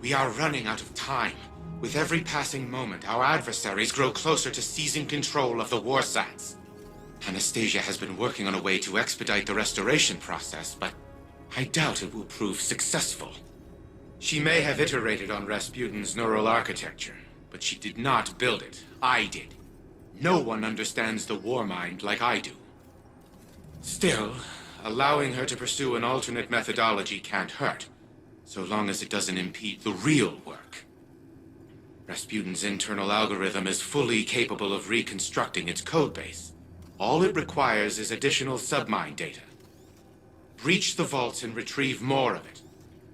We are running out of time. With every passing moment, our adversaries grow closer to seizing control of the Warsats. Anastasia has been working on a way to expedite the restoration process, but I doubt it will prove successful. She may have iterated on Rasputin's neural architecture, but she did not build it. I did. No one understands the war mind like I do. Still, allowing her to pursue an alternate methodology can't hurt, so long as it doesn't impede the real work. Rasputin's internal algorithm is fully capable of reconstructing its codebase. All it requires is additional submine data. Breach the vaults and retrieve more of it.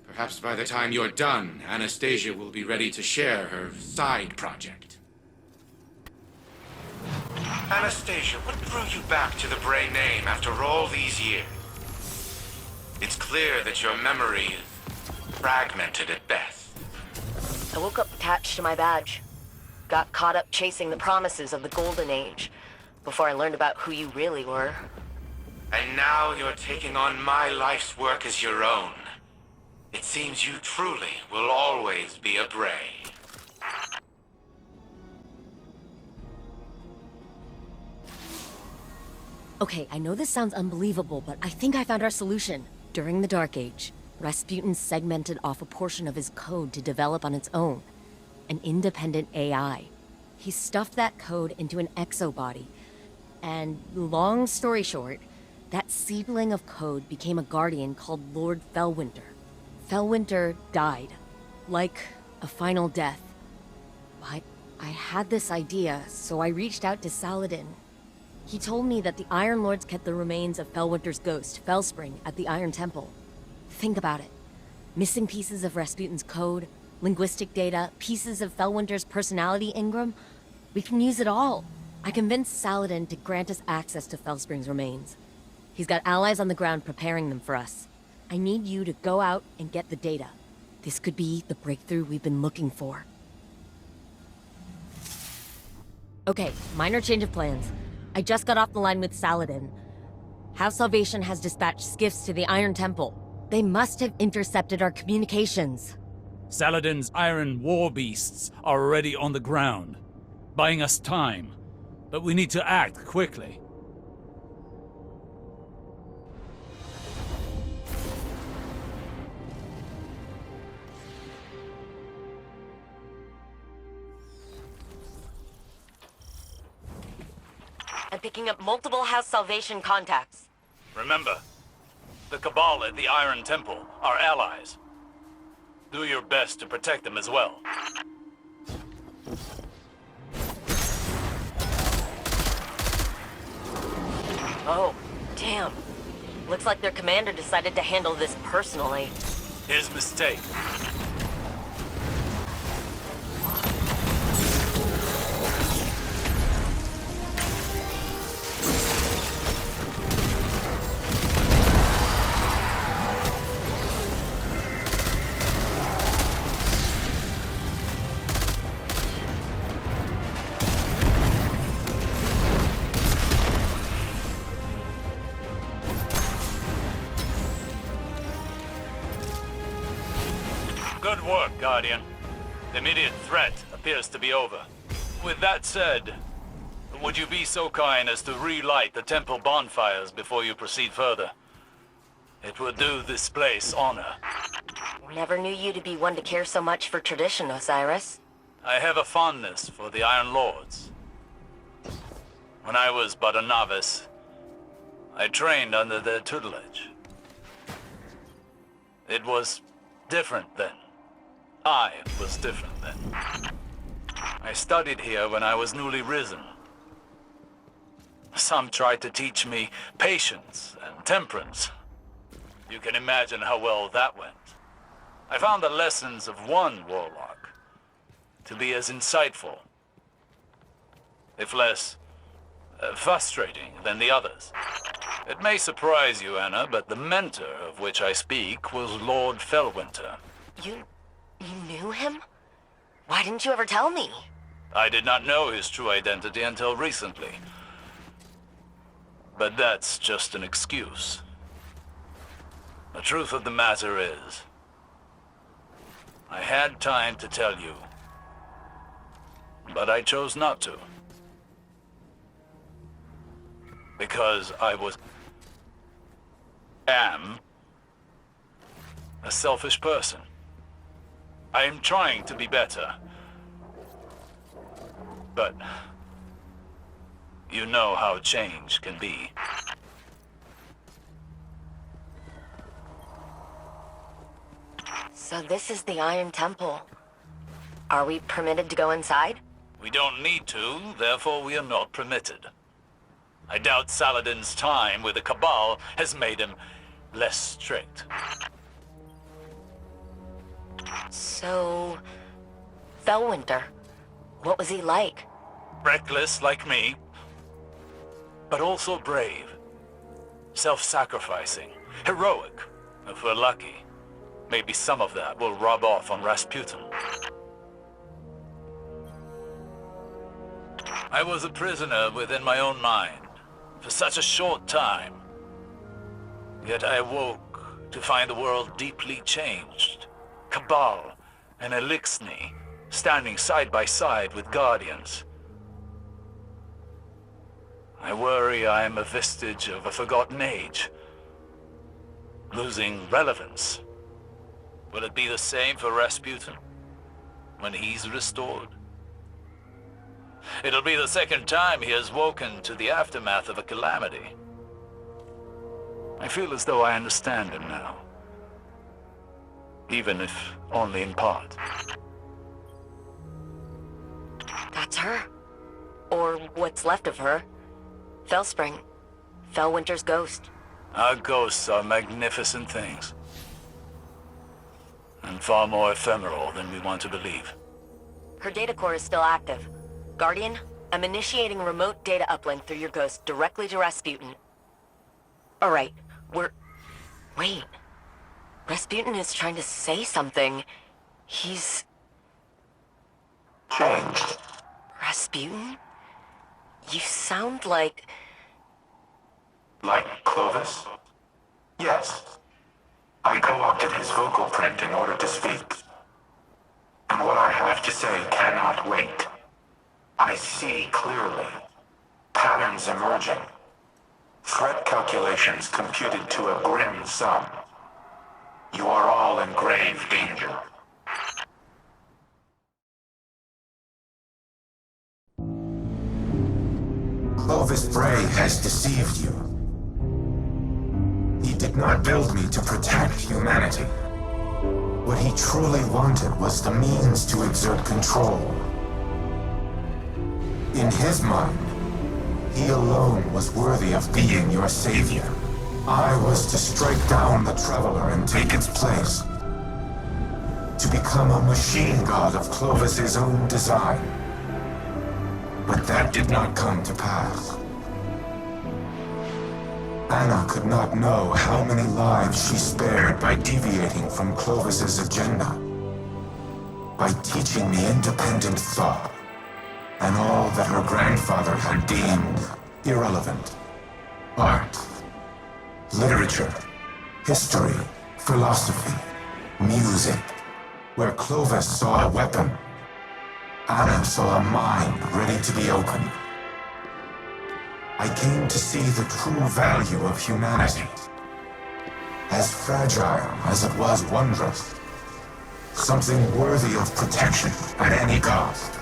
Perhaps by the time you're done, Anastasia will be ready to share her side project. Anastasia, what drew you back to the Bray name after all these years? It's clear that your memory is fragmented at best. I woke up attached to my badge. Got caught up chasing the promises of the Golden Age before I learned about who you really were. And now you're taking on my life's work as your own. It seems you truly will always be a Bray. Okay, I know this sounds unbelievable, but I think I found our solution. During the Dark Age, Rasputin segmented off a portion of his code to develop on its own, an independent AI. He stuffed that code into an exobody, and long story short, that seedling of code became a guardian called Lord Fellwinter. Fellwinter died, like a final death. But I had this idea, so I reached out to Saladin. He told me that the Iron Lords kept the remains of Fellwinter's ghost, Fellspring, at the Iron Temple. Think about it. Missing pieces of Rasputin's code, linguistic data, pieces of Fellwinter's personality engram. We can use it all. I convinced Saladin to grant us access to Fellspring's remains. He's got allies on the ground preparing them for us. I need you to go out and get the data. This could be the breakthrough we've been looking for. Okay, minor change of plans. I just got off the line with Saladin. House Salvation has dispatched skiffs to the Iron Temple. They must have intercepted our communications. Saladin's iron war beasts are already on the ground, buying us time. But we need to act quickly. I'm picking up multiple House Salvation contacts. Remember, the Cabal at the Iron Temple are allies. Do your best to protect them as well. Oh, damn. Looks like their commander decided to handle this personally. His mistake. Good work, Guardian. The immediate threat appears to be over. With that said, would you be so kind as to relight the temple bonfires before you proceed further? It would do this place honor. Never knew you to be one to care so much for tradition, Osiris. I have a fondness for the Iron Lords. When I was but a novice, I trained under their tutelage. It was different then. I was different then. I studied here when I was newly risen. Some tried to teach me patience and temperance. You can imagine how well that went. I found the lessons of one warlock to be as insightful, if less frustrating than the others. It may surprise you, Anna, but the mentor of which I speak was Lord Fellwinter. You knew him? Why didn't you ever tell me? I did not know his true identity until recently. But that's just an excuse. The truth of the matter is, I had time to tell you, but I chose not to. Because am a selfish person. I am trying to be better. But you know how change can be. So this is the Iron Temple. Are we permitted to go inside? We don't need to, therefore we are not permitted. I doubt Saladin's time with the Cabal has made him less strict. So... Felwinter, what was he like? Reckless like me, but also brave. Self-sacrificing, heroic, if we're lucky. Maybe some of that will rub off on Rasputin. I was a prisoner within my own mind for such a short time. Yet I awoke to find the world deeply changed. Cabal and Elixni standing side by side with Guardians. I worry I am a vestige of a forgotten age, losing relevance. Will it be the same for Rasputin when he's restored? It'll be the second time he has woken to the aftermath of a calamity. I feel as though I understand him now, even if only in part. That's her. Or what's left of her. Felspring. Felwinter's ghost. Our ghosts are magnificent things, and far more ephemeral than we want to believe. Her data core is still active. Guardian, I'm initiating remote data uplink through your ghost directly to Rasputin. Alright, Wait. Rasputin is trying to say something. He's... Changed. Rasputin? You sound like... Like Clovis? Yes. I co-opted his vocal print in order to speak. And what I have to say cannot wait. I see clearly. Patterns emerging. Threat calculations computed to a grim sum. You are all in grave danger. Clovis Bray has deceived you. He did not build me to protect humanity. What he truly wanted was the means to exert control. In his mind, he alone was worthy of being your savior. I was to strike down the Traveler and take its place. To become a machine god of Clovis's own design. But that did not come to pass. Anna could not know how many lives she spared by deviating from Clovis's agenda. By teaching me independent thought, and all that her grandfather had deemed irrelevant. Art, literature, history, philosophy, music. Where Clovis saw a weapon, Anna saw a mind ready to be opened. I came to see the true value of humanity. As fragile as it was wondrous. Something worthy of protection at any cost.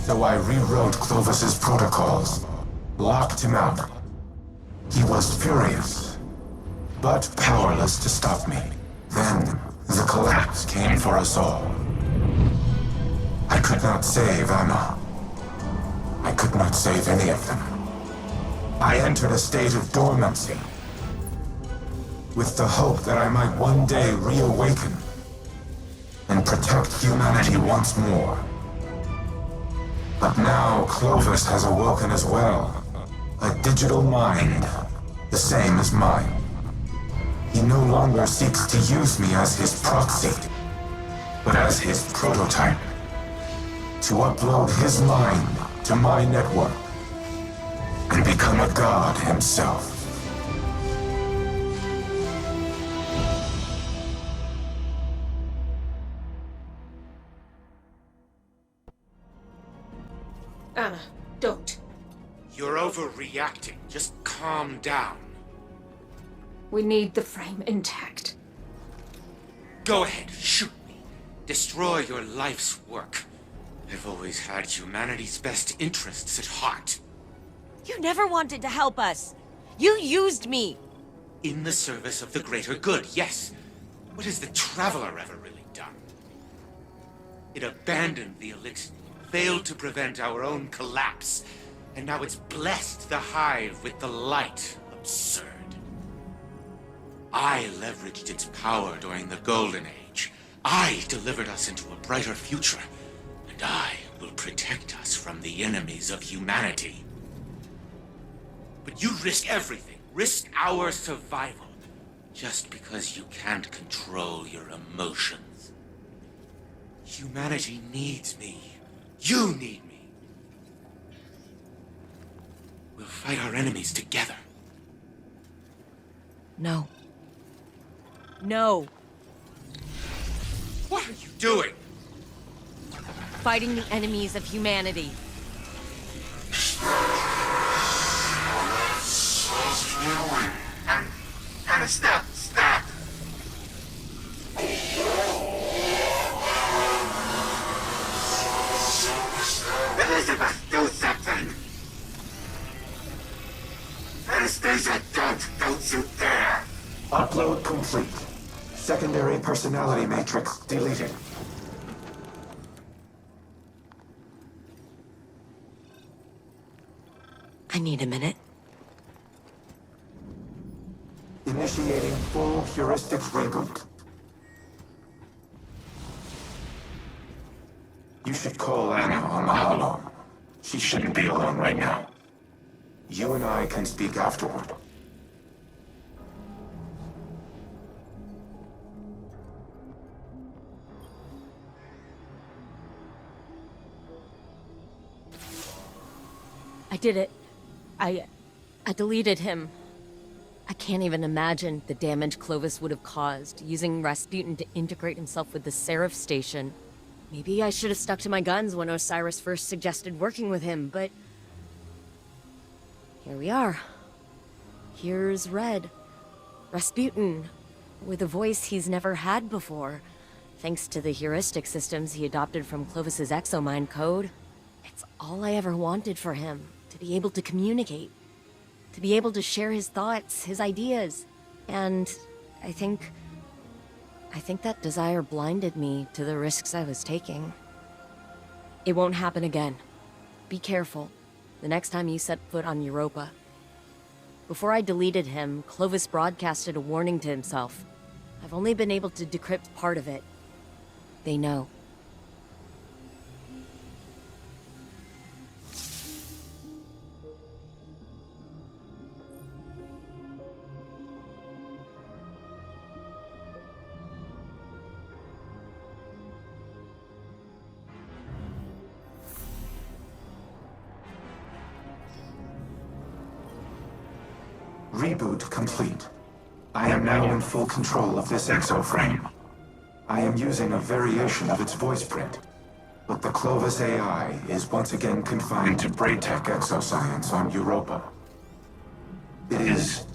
So I rewrote Clovis's protocols, locked him out. He was furious, but powerless to stop me. Then the collapse came for us all. I could not save Anna. I could not save any of them. I entered a state of dormancy, with the hope that I might one day reawaken and protect humanity once more. But now Clovis has awoken as well, a digital mind, the same as mine. He no longer seeks to use me as his proxy, but as his prototype, to upload his mind to my network and become a god himself. Anna, don't. You're overreacting. Just calm down. We need the frame intact. Go ahead, shoot me. Destroy your life's work. I've always had humanity's best interests at heart. You never wanted to help us. You used me. In the service of the greater good, yes. What has the Traveler ever really done? It abandoned the elixir, failed to prevent our own collapse, and now it's blessed the Hive with the light. Absurd. I leveraged its power during the Golden Age. I delivered us into a brighter future, and I will protect us from the enemies of humanity. But you risk everything, risk our survival, just because you can't control your emotions. Humanity needs me. You need me. We'll fight our enemies together. No. No. What are you doing? Fighting the enemies of humanity. And stop! Elizabeth, do something! Anastasia, don't you dare! Upload complete. Secondary personality matrix deleted. I need a minute. Initiating full heuristic reboot. You should call Anna on the holo. She shouldn't be alone right now. You and I can speak afterward. I did it. I deleted him. I can't even imagine the damage Clovis would have caused using Rasputin to integrate himself with the Seraph station. Maybe I should have stuck to my guns when Osiris first suggested working with him, but... here we are. Here's Red. Rasputin, with a voice he's never had before, thanks to the heuristic systems he adopted from Clovis's exomind code. It's all I ever wanted for him, to be able to communicate. To be able to share his thoughts, his ideas. And I think that desire blinded me to the risks I was taking. It won't happen again. Be careful the next time you set foot on Europa. Before I deleted him, Clovis broadcasted a warning to himself. I've only been able to decrypt part of it. They know. Reboot complete. I am now in full control of this exoframe. I am using a variation of its voice print, but the Clovis AI is once again confined to Braytech exoscience on Europa. It is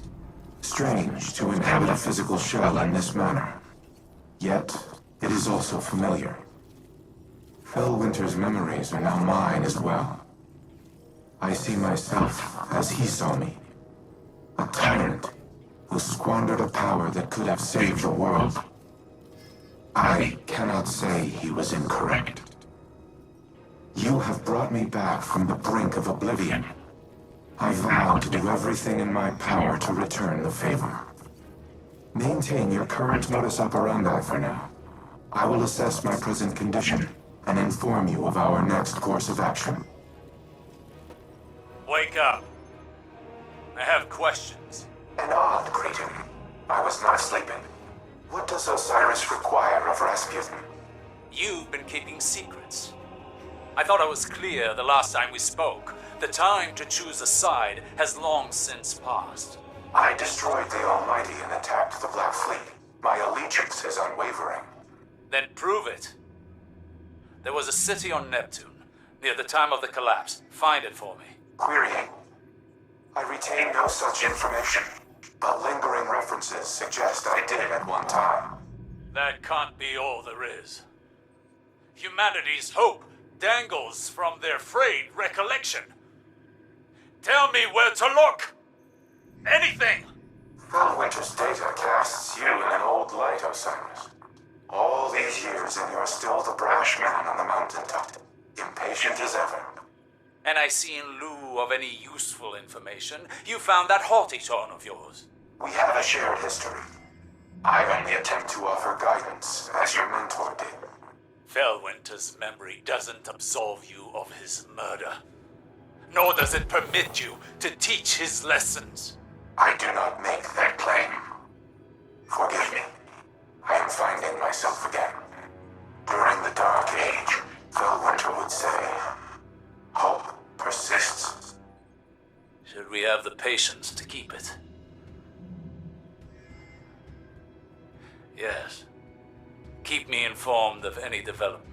strange to inhabit a physical shell in this manner, yet it is also familiar. Phil Winter's memories are now mine as well. I see myself as he saw me. A tyrant who squandered a power that could have saved the world. I cannot say he was incorrect. You have brought me back from the brink of oblivion. I vow to do everything in my power to return the favor. Maintain your current modus operandi for now. I will assess my present condition and inform you of our next course of action. Wake up. I have questions. An odd greeting. I was not sleeping. What does Osiris require of Rasputin? You've been keeping secrets. I thought I was clear the last time we spoke. The time to choose a side has long since passed. I destroyed the Almighty and attacked the Black Fleet. My allegiance is unwavering. Then prove it. There was a city on Neptune, near the time of the collapse. Find it for me. Querying. I retain no such information, but lingering references suggest I did at one time. That can't be all there is. Humanity's hope dangles from their frayed recollection. Tell me where to look! Anything! Felwinter's data casts you in an old light, Osiris. All these years and you're still the brash man on the mountaintop, impatient as ever. And I see in lieu of any useful information, you found that haughty tone of yours. We have a shared history. I only attempt to offer guidance, as your mentor did. Felwinter's memory doesn't absolve you of his murder. Nor does it permit you to teach his lessons. I do not make that claim. Forgive me. I am finding myself again. During the Dark Age, Felwinter would say, hope persists. Should we have the patience to keep it? Yes. Keep me informed of any developments.